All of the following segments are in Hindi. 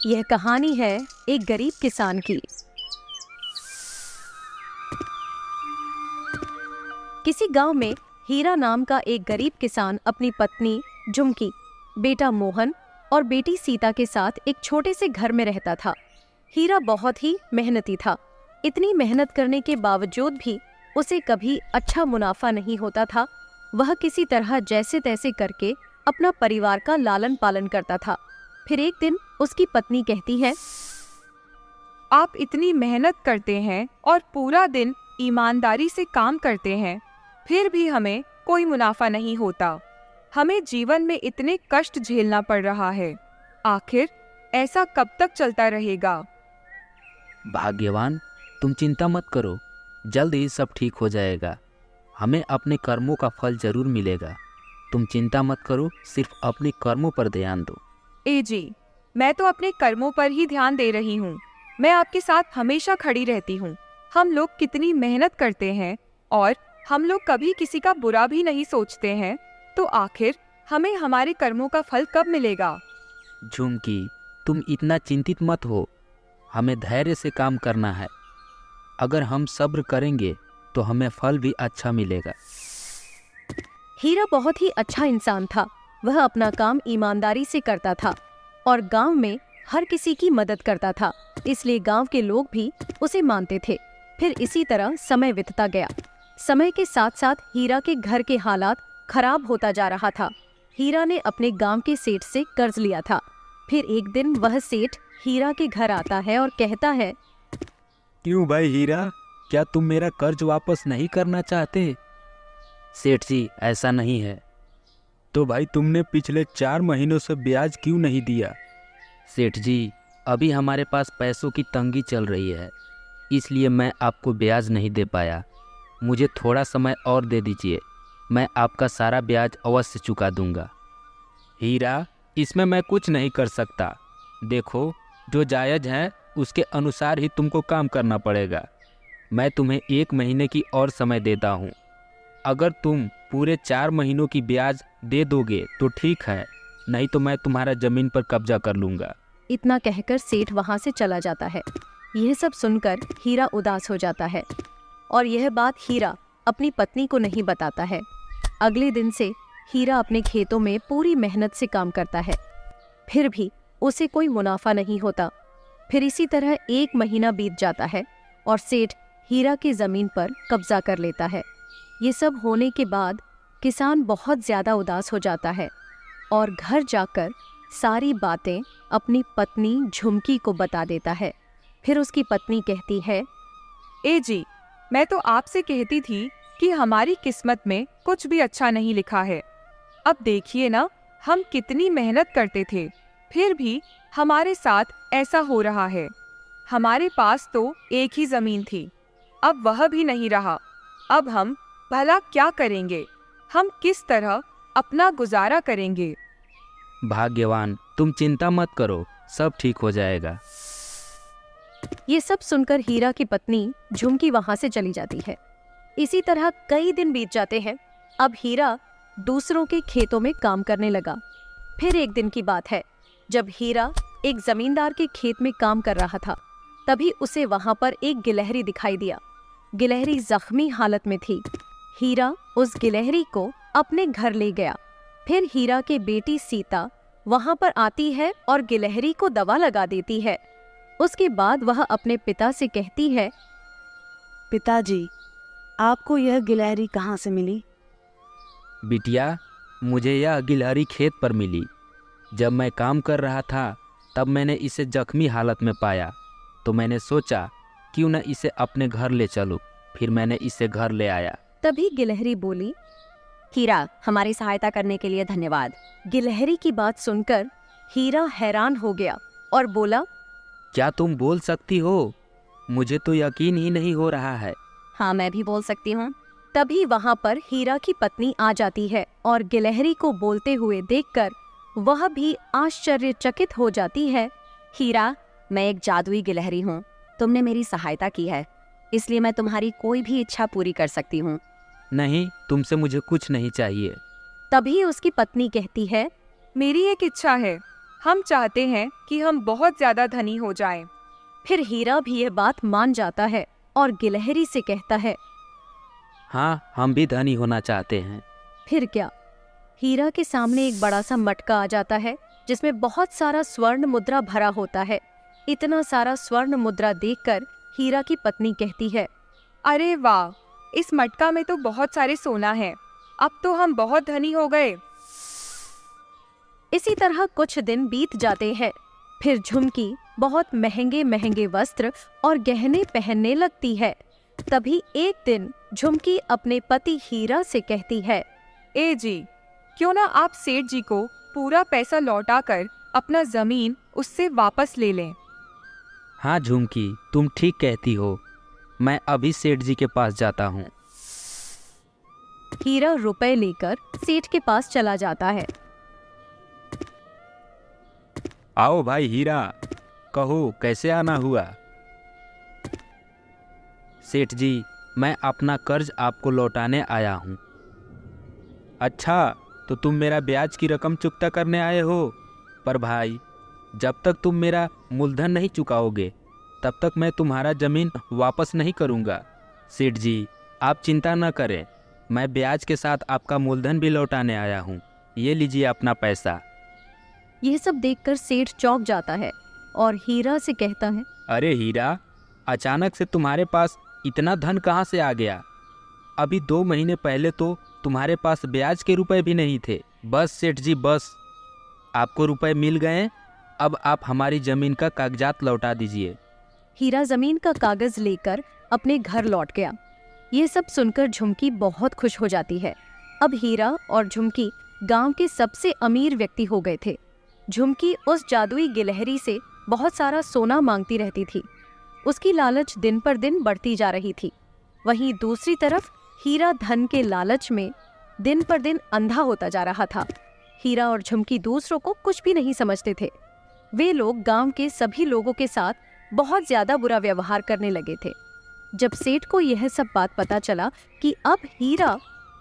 यह कहानी है एक गरीब किसान की। किसी गांव में हीरा नाम का एक गरीब किसान अपनी पत्नी झुमकी, बेटा मोहन और बेटी सीता के साथ एक छोटे से घर में रहता था। हीरा बहुत ही मेहनती था। इतनी मेहनत करने के बावजूद भी उसे कभी अच्छा मुनाफा नहीं होता था। वह किसी तरह जैसे तैसे करके अपना परिवार का लालन पालन करता था। फिर एक दिन उसकी पत्नी कहती है, आप इतनी मेहनत करते हैं और पूरा दिन ईमानदारी से काम करते हैं, फिर भी हमें कोई मुनाफा नहीं होता। हमें जीवन में इतने कष्ट झेलना पड़ रहा है। आखिर ऐसा कब तक चलता रहेगा? भाग्यवान, तुम चिंता मत करो, जल्द ही सब ठीक हो जाएगा। हमें अपने कर्मों का फल जरूर मिलेगा। तुम चिंता मत करो, सिर्फ अपने कर्मों पर ध्यान दो। ए जी, मैं तो अपने कर्मों पर ही ध्यान दे रही हूँ। मैं आपके साथ हमेशा खड़ी रहती हूँ। हम लोग कितनी मेहनत करते हैं और हम लोग कभी किसी का बुरा भी नहीं सोचते हैं, तो आखिर हमें हमारे कर्मों का फल कब मिलेगा? झुमकी, तुम इतना चिंतित मत हो। हमें धैर्य से काम करना है। अगर हम सब्र करेंगे तो हमें फल भी अच्छा मिलेगा। हीरा बहुत ही अच्छा इंसान था। वह अपना काम ईमानदारी से करता था और गांव में हर किसी की मदद करता था, इसलिए गांव के लोग भी उसे मानते थे। फिर इसी तरह समय बीतता गया। समय के साथ साथ हीरा के घर के हालात खराब होता जा रहा था। हीरा ने अपने गांव के सेठ से कर्ज लिया था। फिर एक दिन वह सेठ हीरा के घर आता है और कहता है, क्यों भाई हीरा, क्या तुम मेरा कर्ज वापस नहीं करना चाहते? सेठ जी, ऐसा नहीं है। तो भाई तुमने पिछले 4 महीनों से ब्याज क्यों नहीं दिया? सेठ जी, अभी हमारे पास पैसों की तंगी चल रही है, इसलिए मैं आपको ब्याज नहीं दे पाया। मुझे थोड़ा समय और दे दीजिए, मैं आपका सारा ब्याज अवश्य चुका दूंगा। हीरा, इसमें मैं कुछ नहीं कर सकता। देखो, जो जायज़ है उसके अनुसार ही तुमको काम करना पड़ेगा। मैं तुम्हें 1 महीने की और समय देता हूँ। अगर तुम पूरे 4 महीनों की ब्याज दे दोगे तो ठीक है, नहीं तो मैं तुम्हारा जमीन पर कब्जा कर लूँगा। इतना कहकर सेठ वहां से चला जाता है। यह सब सुनकर हीरा उदास हो जाता है और यह बात हीरा अपनी पत्नी को नहीं बताता है। अगले दिन से हीरा अपने खेतों में पूरी मेहनत से काम करता है, फिर भी उसे कोई मुनाफा नहीं होता। फिर इसी तरह 1 महीना बीत जाता है और सेठ हीरा की जमीन पर कब्जा कर लेता है। ये सब होने के बाद किसान बहुत ज्यादा उदास हो जाता है और घर जाकर सारी बातें अपनी पत्नी झुमकी को बता देता है। फिर उसकी पत्नी कहती है, ए जी, मैं तो आपसे कहती थी कि हमारी किस्मत में कुछ भी अच्छा नहीं लिखा है। अब देखिए ना, हम कितनी मेहनत करते थे, फिर भी हमारे साथ ऐसा हो रहा है। हमारे पास तो एक ही जमीन थी, अब वह भी नहीं रहा। अब हम भला क्या करेंगे? हम किस तरह अपना गुजारा करेंगे? भाग्यवान, तुम चिंता मत करो, सब ठीक हो जाएगा। ये सब सुनकर हीरा की पत्नी झुमकी वहां से चली जाती है। इसी तरह कई दिन बीत जाते हैं। अब हीरा दूसरों के खेतों में काम करने लगा। फिर एक दिन की बात है, जब हीरा एक जमींदार के खेत में काम कर रहा था, तभी उसे वहां पर एक गिलहरी दिखाई दिया। गिलहरी जख्मी हालत में थी। हीरा उस गिलहरी को अपने घर ले गया। फिर हीरा की बेटी सीता वहां पर आती है और गिलहरी को दवा लगा देती है। उसके बाद वह अपने पिता से कहती है, पिताजी, आपको यह गिलहरी कहाँ से मिली? बिटिया, मुझे यह गिलहरी खेत पर मिली। जब मैं काम कर रहा था तब मैंने इसे जख्मी हालत में पाया, तो मैंने सोचा क्यों न इसे अपने घर ले चलूं। फिर मैंने इसे घर ले आया। तभी गिलहरी बोली, हीरा, हमारी सहायता करने के लिए धन्यवाद। गिलहरी की बात सुनकर हीरा हैरान हो गया और बोला, क्या तुम बोल सकती हो? मुझे तो यकीन ही नहीं हो रहा है। हाँ, मैं भी बोल सकती हूँ। तभी वहां पर हीरा की पत्नी आ जाती है और गिलहरी को बोलते हुए देखकर वह भी आश्चर्यचकित हो जाती है। हीरा, मैं एक जादुई गिलहरी हूँ। तुमने मेरी सहायता की है, इसलिए मैं तुम्हारी कोई भी इच्छा पूरी कर सकती हूँ। नहीं, तुमसे मुझे कुछ नहीं चाहिए। तभी उसकी पत्नी कहती है, मेरी एक इच्छा है। हम चाहते हैं कि हम बहुत ज्यादा धनी हो जाएं। फिर हीरा भी यह बात मान जाता है और गिलहरी से कहता है। हाँ, हम भी धनी होना चाहते हैं। फिर क्या, हीरा के सामने एक बड़ा सा मटका आ जाता है जिसमें बहुत सारा स्वर्ण मुद्रा भरा होता है। इतना सारा स्वर्ण मुद्रा देखकर हीरा की पत्नी कहती है, अरे वाह, इस मटका में तो बहुत सारे सोना है। अब तो हम बहुत धनी हो गए। इसी तरह कुछ दिन बीत जाते हैं। फिर झुमकी बहुत महंगे महंगे वस्त्र और गहने पहनने लगती है। तभी एक दिन झुमकी अपने पति हीरा से कहती है, ए जी, क्यों ना आप सेठ जी को पूरा पैसा लौटाकर अपना जमीन उससे वापस ले लें। हाँ झुमकी, तुम ठीक कहती हो। मैं अभी सेठ जी के पास जाता हूँ। हीरा रुपए लेकर सेठ के पास चला जाता है। आओ भाई हीरा, कहो कैसे आना हुआ। सेठ जी, मैं अपना कर्ज आपको लौटाने आया हूँ। अच्छा, तो तुम मेरा ब्याज की रकम चुकता करने आए हो। पर भाई, जब तक तुम मेरा मूलधन नहीं चुकाओगे तब तक मैं तुम्हारा ज़मीन वापस नहीं करूँगा। सेठ जी, आप चिंता न करें, मैं ब्याज के साथ आपका मूलधन भी लौटाने आया हूँ। ये लीजिए अपना पैसा। यह सब देखकर सेठ चौंक जाता है और हीरा से कहता है, अरे हीरा, अचानक से तुम्हारे पास इतना धन कहाँ से आ गया? अभी 2 महीने पहले तो तुम्हारे पास ब्याज के रुपए भी नहीं थे। बस सेठ जी, बस आपको रुपए मिल गए। अब आप हमारी ज़मीन का कागजात लौटा दीजिए। हीरा जमीन का कागज लेकर अपने घर लौट गया। ये सब सुनकर झुमकी बहुत खुश हो जाती है। अब हीरा और झुमकी गांव के सबसे अमीर व्यक्ति हो गए थे। झुमकी उस जादुई गिलहरी से बहुत सारा सोना मांगती रहती थी। उसकी लालच दिन पर दिन बढ़ती जा रही थी। वहीं दूसरी तरफ हीरा धन के लालच में दिन पर दिन अंधा होता जा रहा था। हीरा और झुमकी दूसरों को कुछ भी नहीं समझते थे। वे लोग गांव के सभी लोगों के साथ बहुत ज्यादा बुरा व्यवहार करने लगे थे। जब सेठ को यह सब बात पता चला कि अब हीरा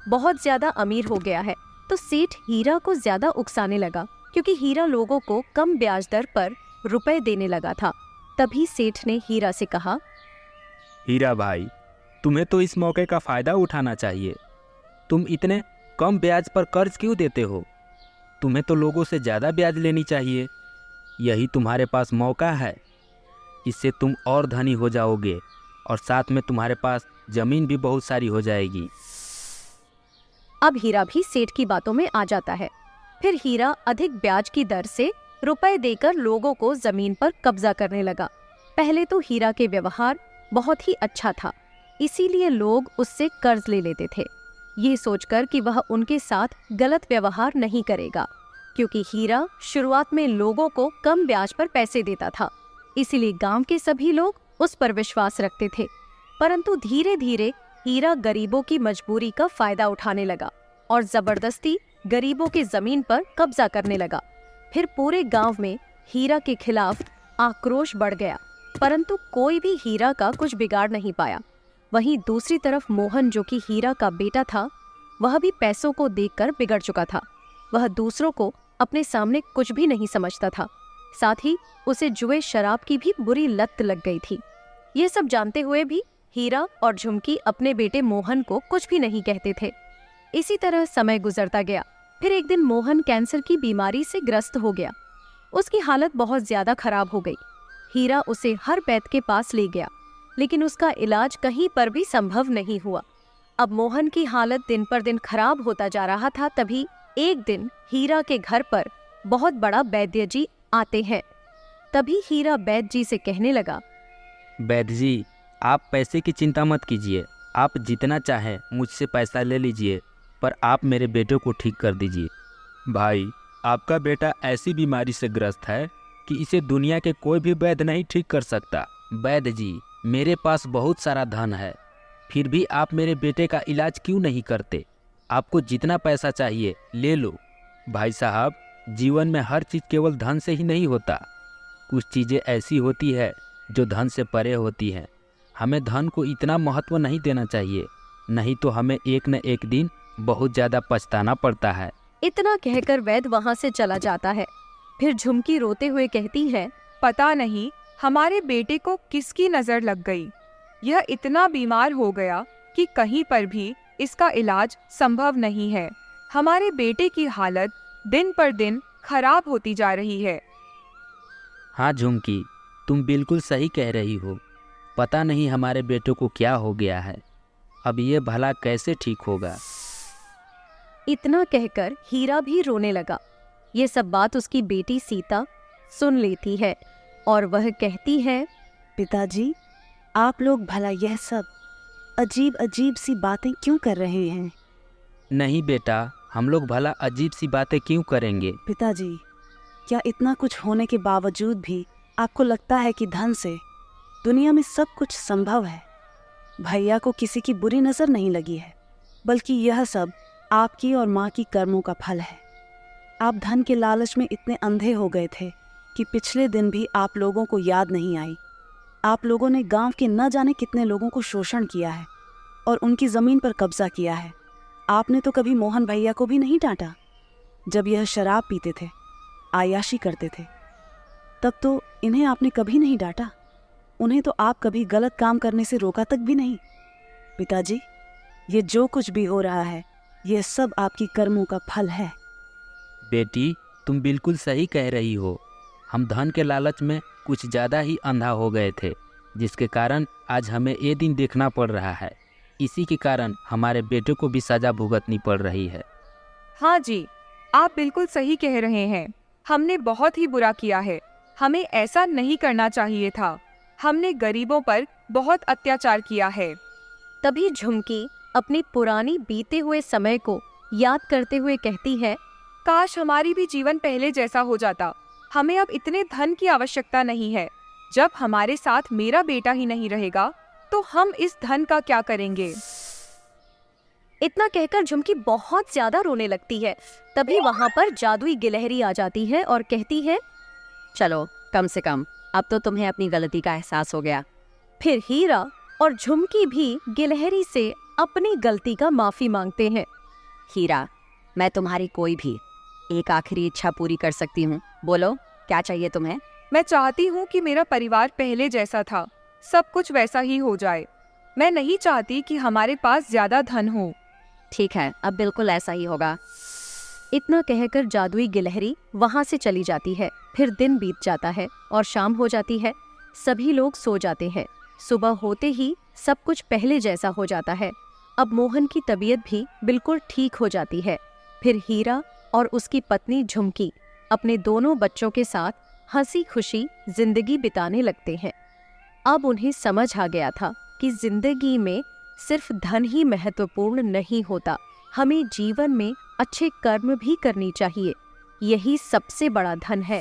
बहुत ज्यादा अमीर हो गया है, तो सेठ हीरा को ज्यादा उकसाने लगा, क्योंकि हीरा लोगों को कम ब्याज दर पर रुपए देने लगा था। तभी सेठ ने हीरा से कहा, हीरा भाई, तुम्हें तो इस मौके का फ़ायदा उठाना चाहिए। तुम इतने कम ब्याज पर कर्ज क्यों देते हो? तुम्हें तो लोगों से ज़्यादा ब्याज लेनी चाहिए। यही तुम्हारे पास मौका है। इससे तुम और धनी हो जाओगे और साथ में तुम्हारे पास ज़मीन भी बहुत सारी हो जाएगी। अब हीरा भी सेठ की बातों में आ जाता है। फिर हीरा अधिक ब्याज की दर से रुपए देकर लोगों को जमीन पर कब्जा करने लगा। पहले तो हीरा के व्यवहार बहुत ही अच्छा था, इसीलिए लोग उससे कर्ज ले लेते थे, ये सोचकर कि वह उनके साथ गलत व्यवहार नहीं करेगा, क्योंकि हीरा शुरुआत में लोगों को कम ब्याज पर पैसे देता था। इसीलिए गांव के सभी लोग उस पर विश्वास रखते थे। परंतु धीरे धीरे हीरा गरीबों की मजबूरी का फायदा उठाने लगा और जबरदस्ती गरीबों की जमीन पर कब्जा करने लगा। फिर पूरे गांव में हीरा के खिलाफ आक्रोश बढ़ गया, परंतु कोई भी हीरा का कुछ बिगाड़ नहीं पाया। वहीं दूसरी तरफ मोहन, जो कि हीरा का बेटा था, वह भी पैसों को देखकर बिगड़ चुका था। वह दूसरों को अपने सामने कुछ भी नहीं समझता था। साथ ही उसे जुए शराब की भी बुरी लत लग गई थी। ये सब जानते हुए भी हीरा और झुमकी अपने बेटे मोहन को कुछ भी नहीं कहते थे। इसी तरह समय गुजरता गया। फिर एक दिन मोहन कैंसर की बीमारी से ग्रस्त हो गया। उसकी हालत बहुत ज्यादा खराब हो गई। हीरा उसे हर वैद्य के पास ले गया, लेकिन उसका इलाज कहीं पर भी संभव नहीं हुआ। अब मोहन की हालत दिन पर दिन खराब होता जा रहा था। तभी एक दिन हीरा के घर पर बहुत बड़ा वैद्य जी आते हैं। तभी हीरा वैद्य जी से कहने लगा, वैद्य जी, आप पैसे की चिंता मत कीजिए। आप जितना चाहें मुझसे पैसा ले लीजिए, पर आप मेरे बेटे को ठीक कर दीजिए। भाई, आपका बेटा ऐसी बीमारी से ग्रस्त है कि इसे दुनिया के कोई भी वैद्य नहीं ठीक कर सकता। वैद्य जी, मेरे पास बहुत सारा धन है, फिर भी आप मेरे बेटे का इलाज क्यों नहीं करते? आपको जितना पैसा चाहिए ले लो। भाई साहब, जीवन में हर चीज़ केवल धन से ही नहीं होता। कुछ चीज़ें ऐसी होती है जो धन से परे होती हैं। हमें धन को इतना महत्व नहीं देना चाहिए, नहीं तो हमें एक न एक दिन बहुत ज़्यादा पछताना पड़ता है। इतना कहकर वैद्य वहां से चला जाता है। फिर झुमकी रोते हुए कहती है, पता नहीं हमारे बेटे को किसकी नजर लग गई। यह इतना बीमार हो गया कि कहीं पर भी इसका इलाज संभव नहीं है। हमारे बेटे की हालत दिन पर दिन खराब होती जा रही है। हाँ झुमकी, तुम बिल्कुल सही कह रही हो। पता नहीं हमारे बेटे को क्या हो गया है। अब ये भला कैसे ठीक होगा। इतना कहकर हीरा भी रोने लगा। ये सब बात उसकी बेटी सीता सुन लेती है और वह कहती है, पिताजी, आप लोग भला यह सब अजीब अजीब सी बातें क्यों कर रहे हैं? नहीं बेटा, हम लोग भला अजीब सी बातें क्यों करेंगे। पिताजी, क्या इतना कुछ होने के बावजूद भी आपको लगता है कि धन से दुनिया में सब कुछ संभव है? भैया को किसी की बुरी नज़र नहीं लगी है, बल्कि यह सब आपकी और माँ की कर्मों का फल है। आप धन के लालच में इतने अंधे हो गए थे कि पिछले दिन भी आप लोगों को याद नहीं आई। आप लोगों ने गांव के न जाने कितने लोगों को शोषण किया है और उनकी ज़मीन पर कब्जा किया है। आपने तो कभी मोहन भैया को भी नहीं डांटा जब यह शराब पीते थे, आयाशी करते थे। तब तो इन्हें आपने कभी नहीं डांटा। उन्हें तो आप कभी गलत काम करने से रोका तक भी नहीं। पिताजी, ये जो कुछ भी हो रहा है, यह सब आपकी कर्मों का फल है। बेटी, तुम बिल्कुल सही कह रही हो। हम धन के लालच में कुछ ज़्यादा ही अंधा हो गए थे, जिसके कारण आज हमें ये दिन देखना पड़ रहा है। इसी के कारण हमारे बेटे को भी सज़ा भुगतनी पड़ रही है। हाँ जी, आप बिल्कुल सही कह रहे हैं। हमने बहुत ही बुरा किया है। हमें ऐसा नहीं करना चाहिए था। हमने गरीबों पर बहुत अत्याचार किया है। तभी झुमकी अपनी पुरानी बीते हुए समय को याद करते हुए कहती है, काश हमारी भी जीवन पहले जैसा हो जाता। हमें अब इतने धन की आवश्यकता नहीं है। जब हमारे साथ मेरा बेटा ही नहीं रहेगा तो हम इस धन का क्या करेंगे। इतना कहकर झुमकी बहुत ज्यादा रोने लगती है। तभी वहां पर जादुई गिलहरी आ जाती है और कहती है, चलो, कम से कम अब तो तुम्हें अपनी गलती का एहसास हो गया। फिर हीरा और झुमकी भी गिलहरी से अपनी गलती का माफी मांगते हैं। हीरा, मैं तुम्हारी कोई भी एक आखिरी इच्छा पूरी कर सकती हूँ। बोलो, क्या चाहिए तुम्हें? मैं चाहती हूँ कि मेरा परिवार पहले जैसा था, सब कुछ वैसा ही हो जाए। मैं नहीं चाहती कि हमारे पास ज्यादा धन हो। ठीक है, अब बिल्कुल ऐसा ही होगा। इतना कहकर जादुई गिलहरी वहां से चली जाती है। फिर दिन बीत जाता है और शाम हो जाती है। सभी लोग सो जाते हैं। सुबह होते ही सब कुछ पहले जैसा हो जाता है। अब मोहन की तबीयत भी बिल्कुल ठीक हो जाती है। फिर हीरा और उसकी पत्नी झुमकी अपने दोनों बच्चों के साथ हंसी खुशी जिंदगी बिताने लगते हैं। अब उन्हें समझ आ गया था कि जिंदगी में सिर्फ धन ही महत्वपूर्ण नहीं होता, हमें जीवन में अच्छे कर्म भी करनी चाहिए। यही सबसे बड़ा धन है।